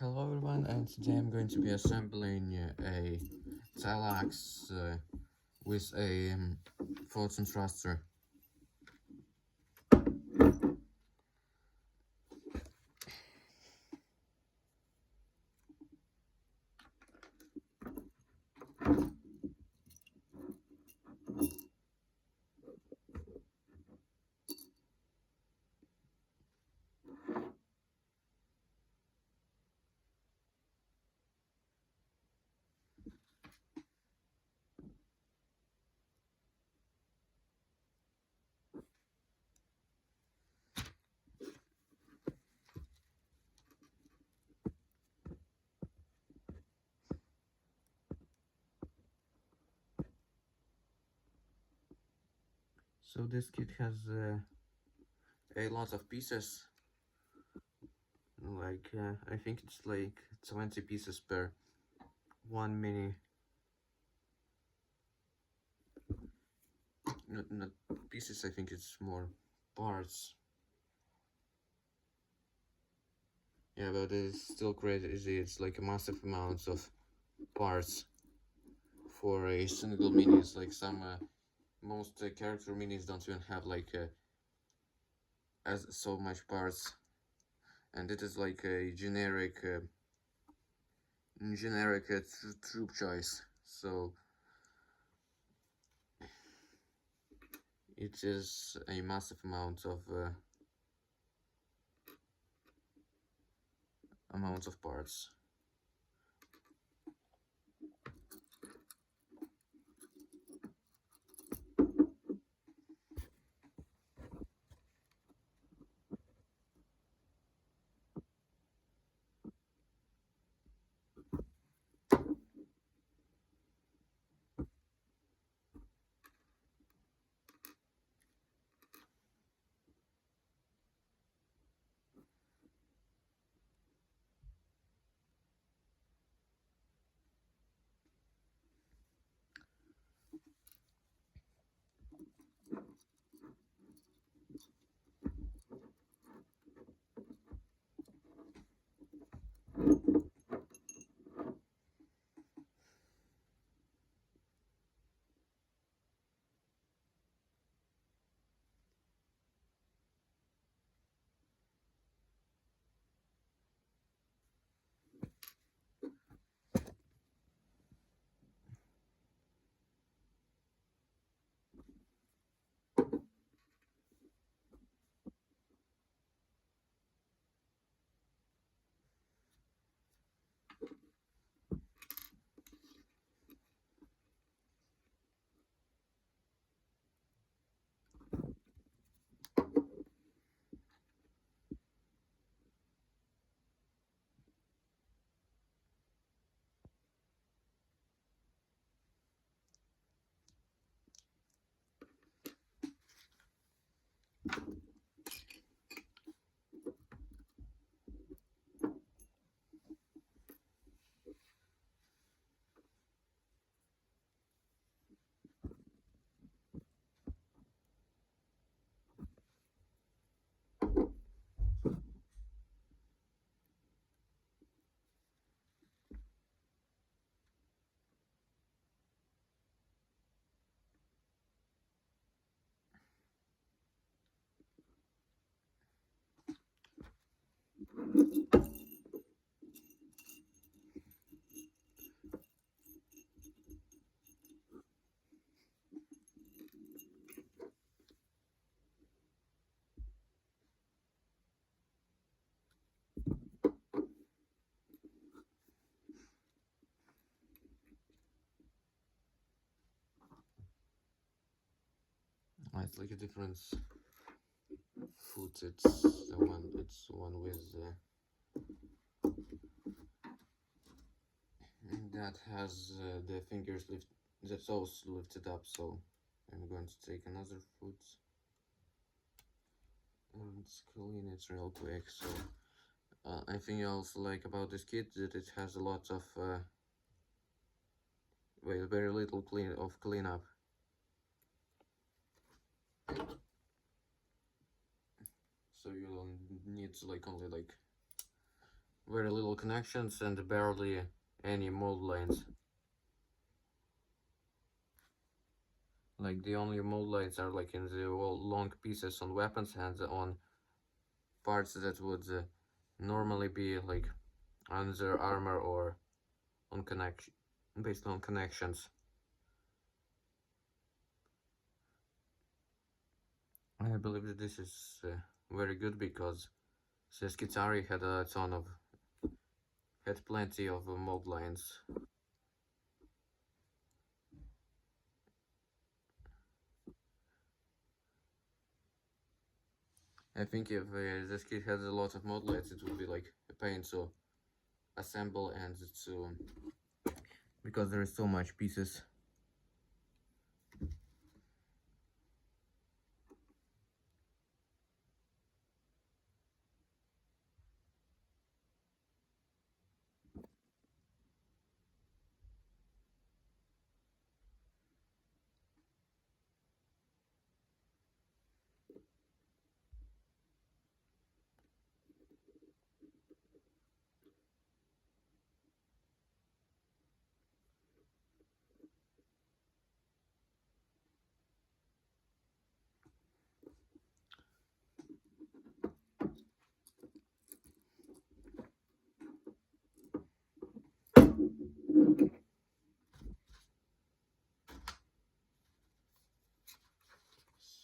Hello everyone, and today I'm going to be assembling a thallax with a photon thruster. So this kit has a lot of pieces, like I think it's like 20 pieces per one mini, not pieces, I think it's more parts. Yeah, but it's still crazy, it's like a massive amount of parts for a single mini. It's like some most character minis don't even have like as so much parts, and it is like a generic troop choice, so it is a massive amount of parts. It's like a different foot. It's one with that has the fingers the toes lifted up. So I'm going to take another foot and clean it real quick. So I think I also like about this kit that it has a lot of well, very little cleanup. So you'll need to like only like very little connections and barely any mold lines. Like the only mold lines are like in the long pieces on weapons and on parts that would normally be like on their armor or on connection, based on connections. I believe that this is very good because Seskitari had plenty of mold lines. I think if this kit has a lot of mold lines, it would be like a pain to assemble and to because there is so much pieces.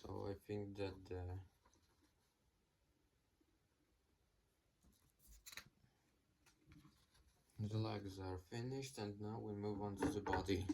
So I think that the legs are finished, and now we move on to the body.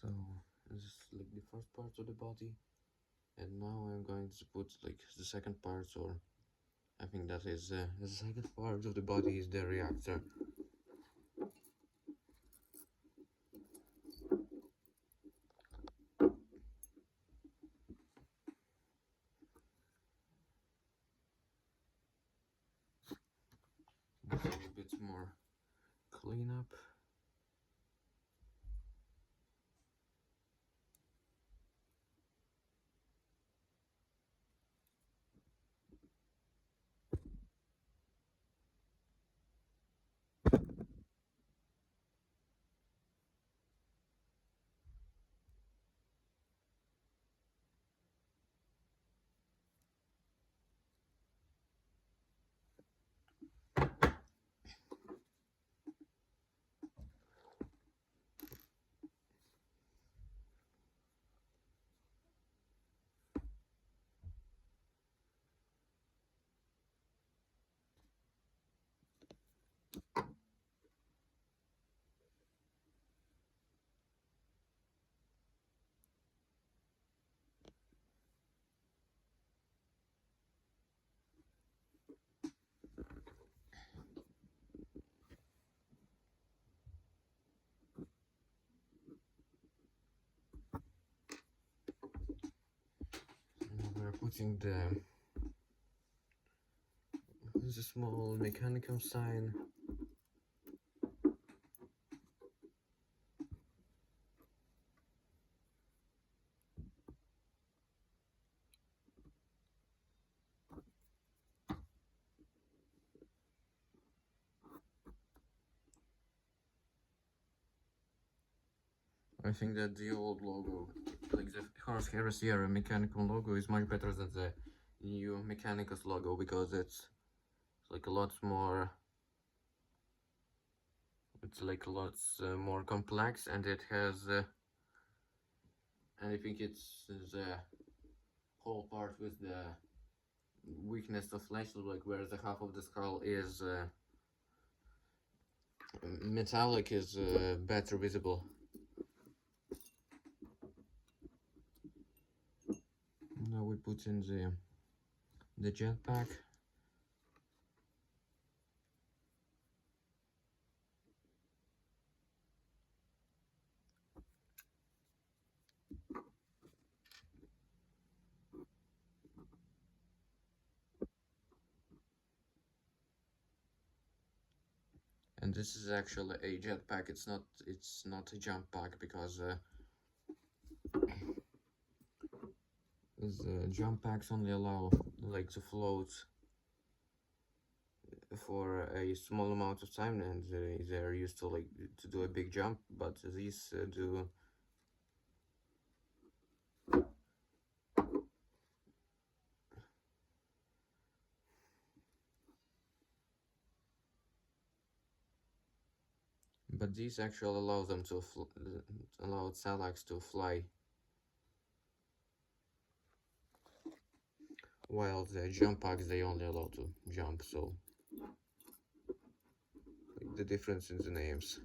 So this is like the first part of the body, and now I'm going to put like the second part, or I think that is the second part of the body is the reactor. A little bit more cleanup. Now we're putting the small mechanical sign. I think that the old logo, like the Horsehair Sierra mechanical logo, is much better than the new Mechanicus logo because it's like a lot more. It's like a lot more complex, and it has. And I think it's the whole part with the weakness of flesh, like where the half of the skull is metallic, is better visible. Now we put in the jetpack. And this is actually a jetpack. It's not a jump pack because the jump packs only allow like to float for a small amount of time, and they're used to like to do a big jump, but these do. But these actually allow them to allow thallax to fly, while the jump packs they only allow to jump. So like, the difference in the names.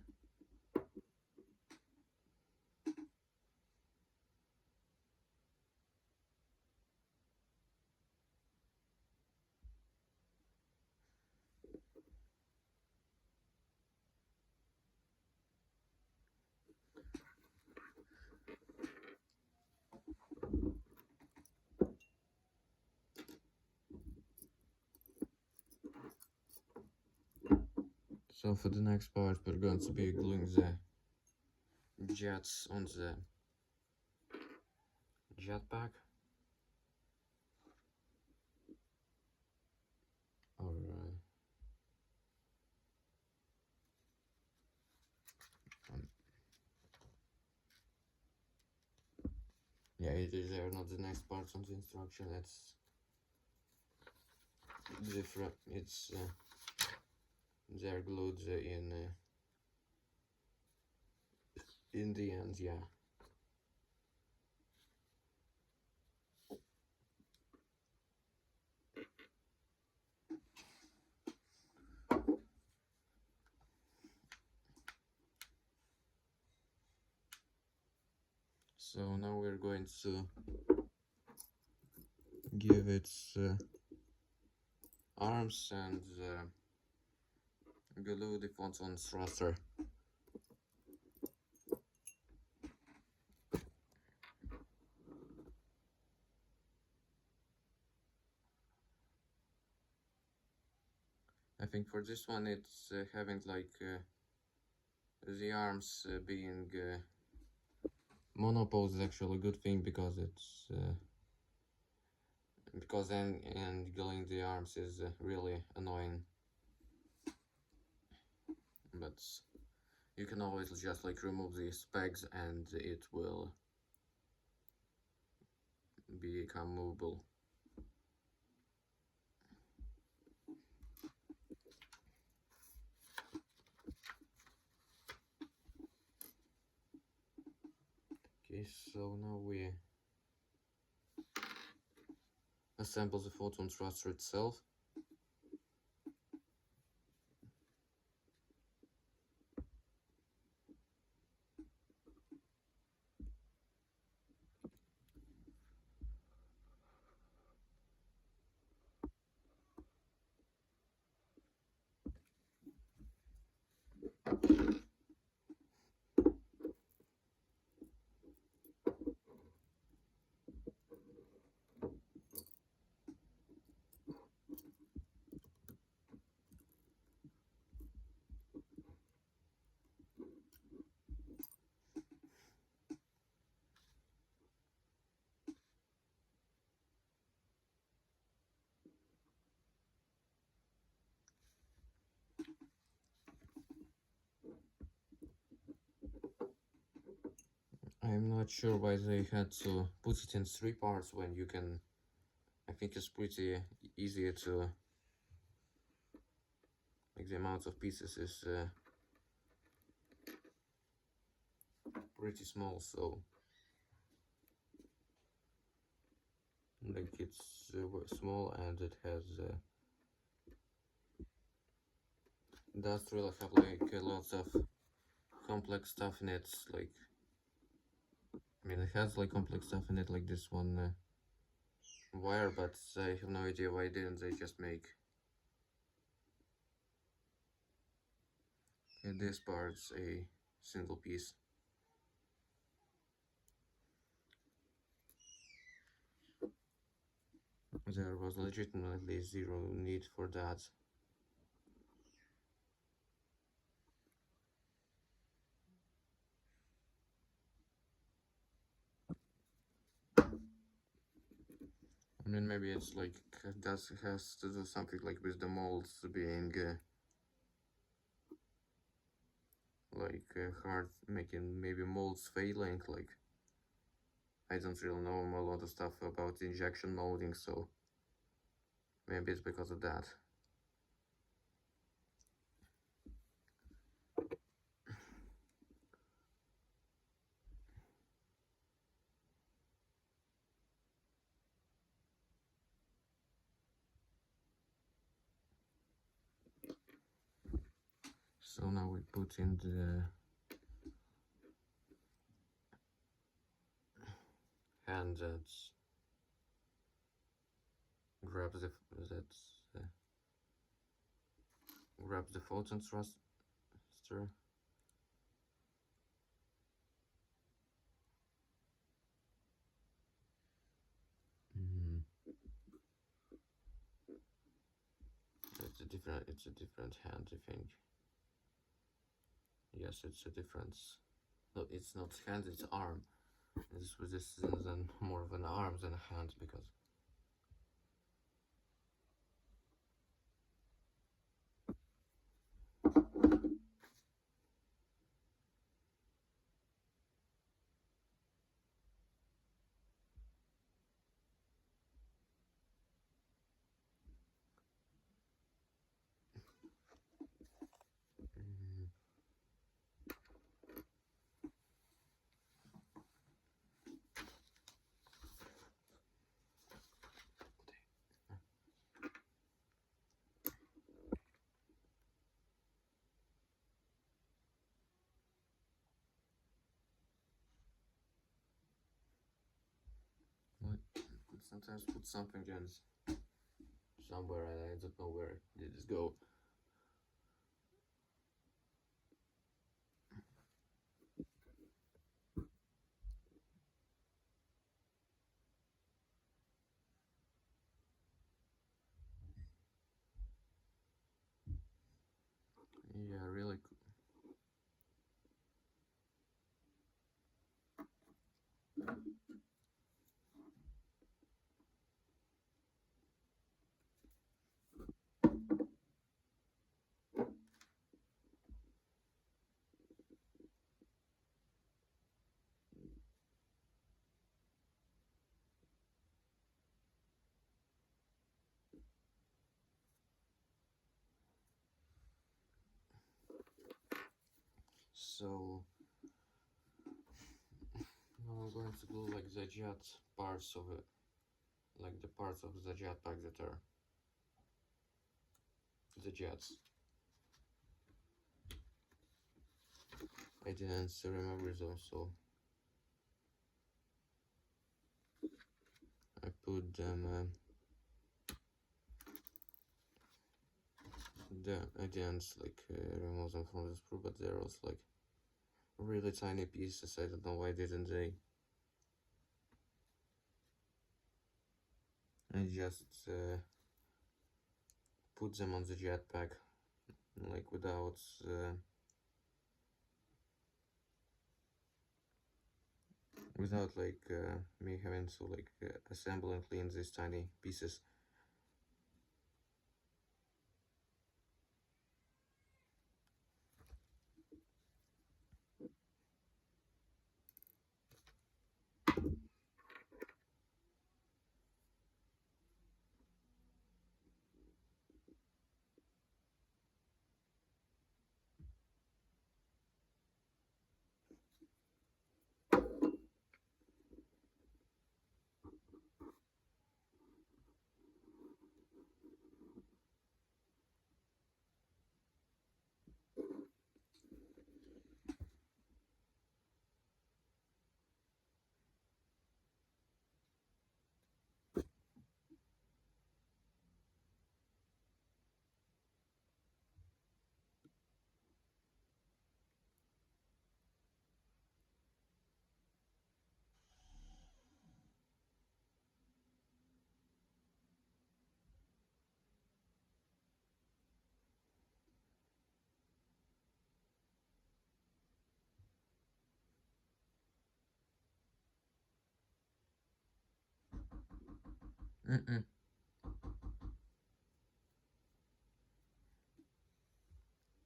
So for the next part, we're going to be gluing the jets on the jetpack. Alright. Yeah, they are not the next parts on the instruction. It's different. It's they're glued in the end. Yeah. So now we're going to give its arms and glue the photon thruster. I think for this one it's having like the arms being monopose is actually a good thing because it's because angling the arms is really annoying, but you can always just like remove these pegs and it will become movable. Okay, so now we assemble the photon thruster itself. I'm not sure why they had to put it in 3 parts when you can. I think it's pretty easier to, like, the amount of pieces is pretty small, so like it's small and it has does really have like lots of complex stuff in it. Like, I mean, it has like complex stuff in it, like this one wire, but I have no idea why didn't they just make this part's a single piece. There was legitimately zero need for that. I mean, maybe it's like has to do something like with the molds being hard, making maybe molds failing. Like, I don't really know a lot of stuff about injection molding, so maybe it's because of that. So now we put in the hand that grabs the grabs the photon thruster. It's a different hand, I think. Yes, it's a difference. No, it's not hand, it's arm. This is then more of an arm than a hand, because could sometimes put something in somewhere and I don't know where did it go. Yeah, really cool. So now I'm going to glue like the jet parts of it, like the parts of the jetpack that are the jets. I didn't remember them, so I put them. I didn't remove them from the sprue, but they're also like really tiny pieces. I don't know why didn't they. I just put them on the jetpack, like without me having to assemble and clean these tiny pieces. Mm-mm.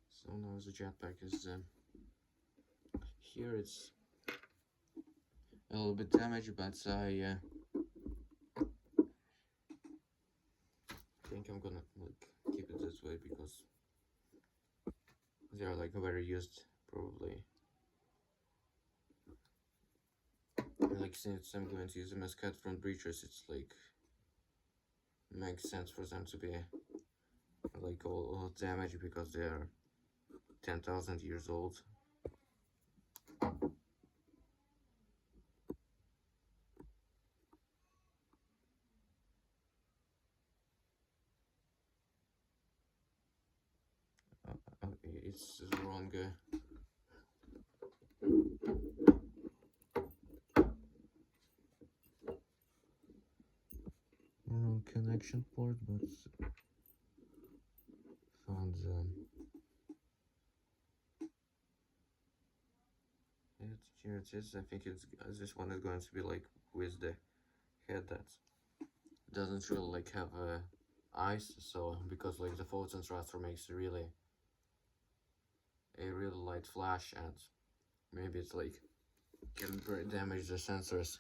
So now the jetpack is here. It's a little bit damaged, but I think I'm gonna like keep it this way because they are like very used probably. Like since I'm going to use them as cut front breachers, it's like makes sense for them to be like all damaged because they are 10,000 years old. Okay, it's wrong. Wrong connection port, but found it. Here it is. I think it's this one is going to be like with the head that doesn't really like have eyes. So because like the photon thruster makes a really light flash, and maybe it's like can damage the sensors.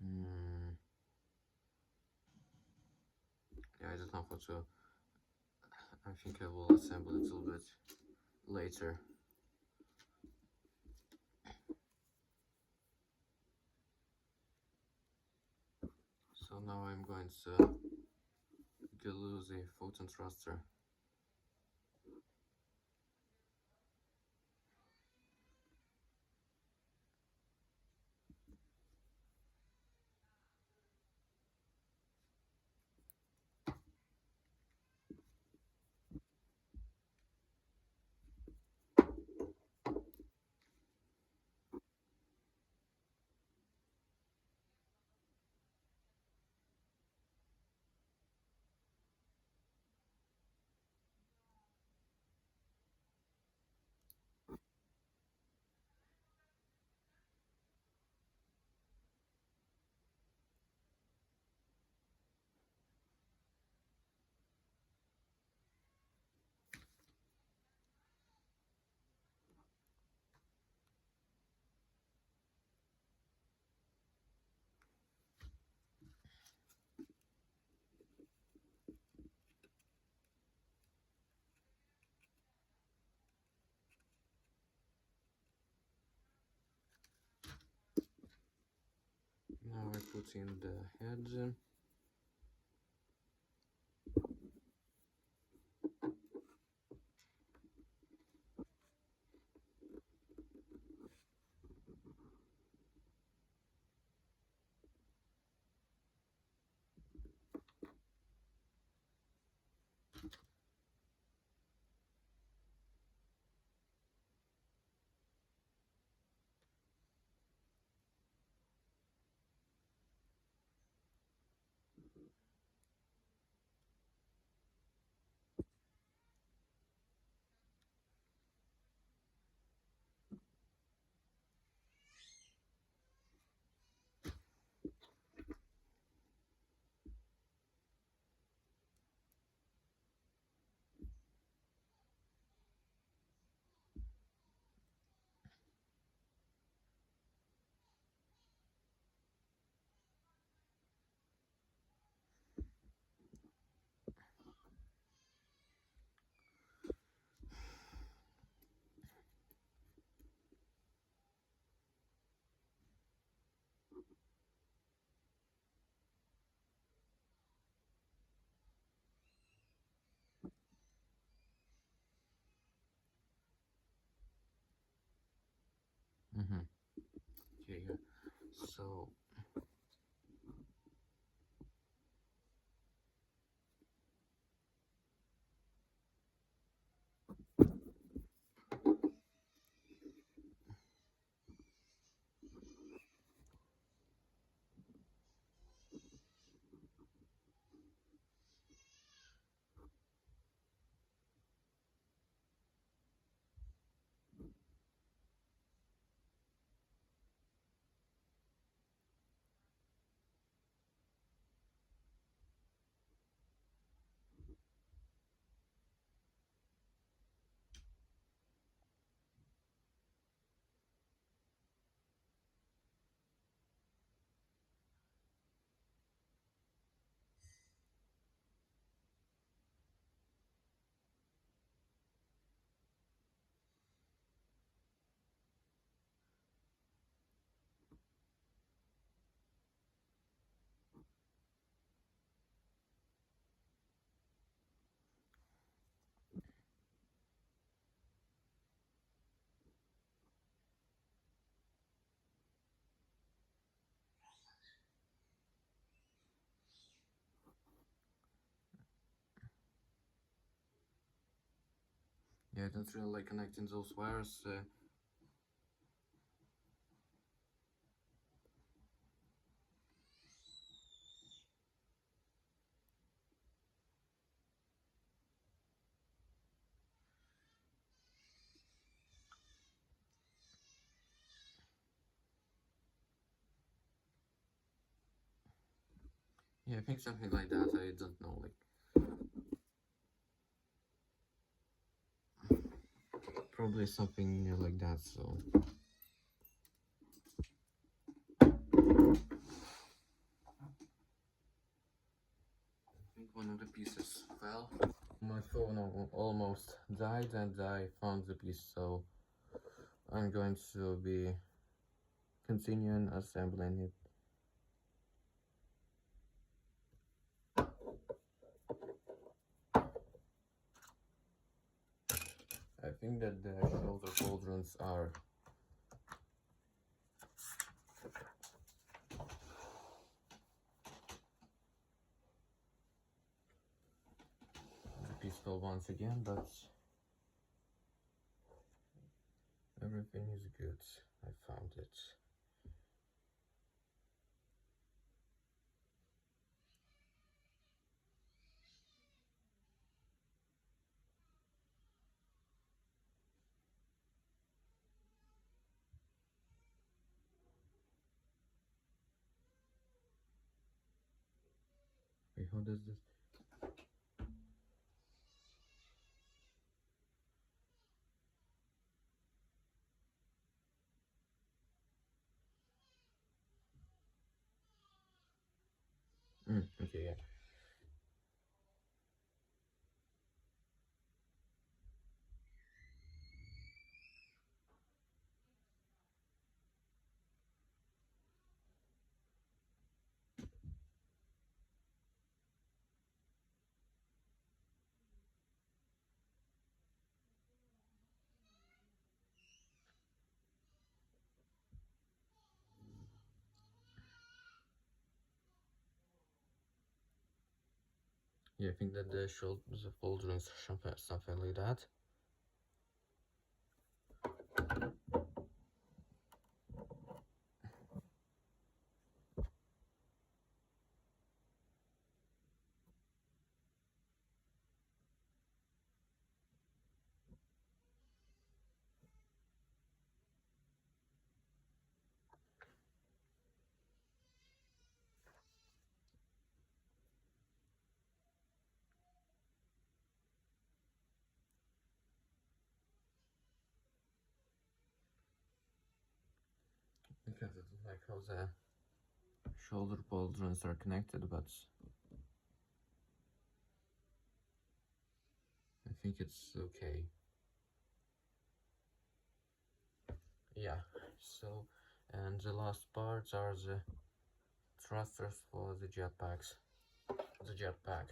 Mm, yeah, I don't know how to. I think I will assemble it a little bit later. So now I'm going to glue the photon thruster. Now I put in the head. Okay, yeah. So yeah, I don't really like connecting those wires. Yeah, I think something like that. I don't know, like probably something like that. So I think one of the pieces fell. My phone almost died, and I found the piece. So I'm going to be continuing assembling it. I think that the shoulder pauldrons are the pistol once again, but everything is good. I found it. Wait, how does this? Okay, yeah. Yeah, I think that the pauldrons, something like that. Because I don't like how the shoulder pauldrons are connected, but I think it's okay. Yeah, so, and the last parts are the thrusters for the jetpacks. The jetpack.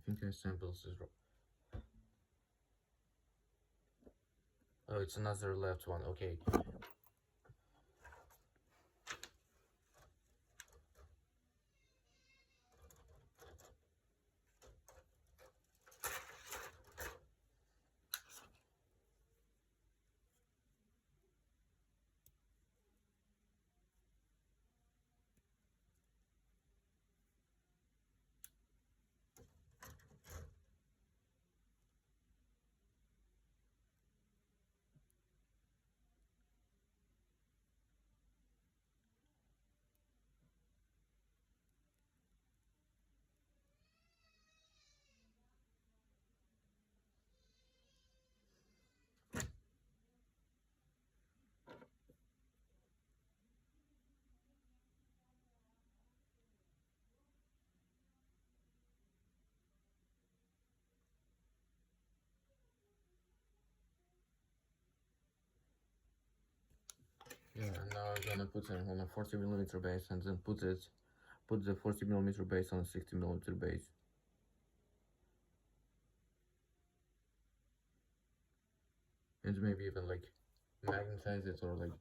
think I samples is wrong. Oh, it's another left one. Okay. Yeah, and now I'm gonna put it on a 40mm base and then put the 40mm base on a 60mm base. And maybe even like magnetize it or like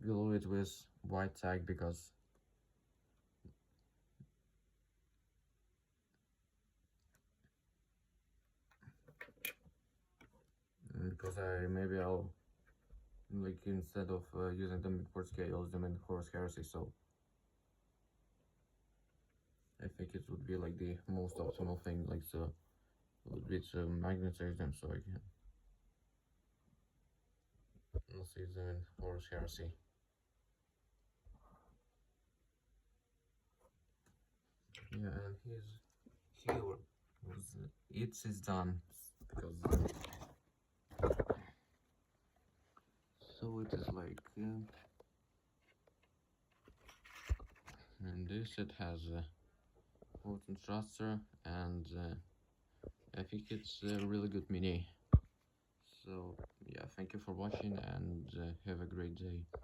glue it with white tag because maybe I'll like instead of using the midport scale, use them in horse heresy. So I think it would be like the most optimal thing, like so would be to magnetize them so I can use them in horse heresy. Yeah, and here was it is done because so it is like and this it has a photon thruster and I think it's a really good mini. So yeah, thank you for watching and have a great day.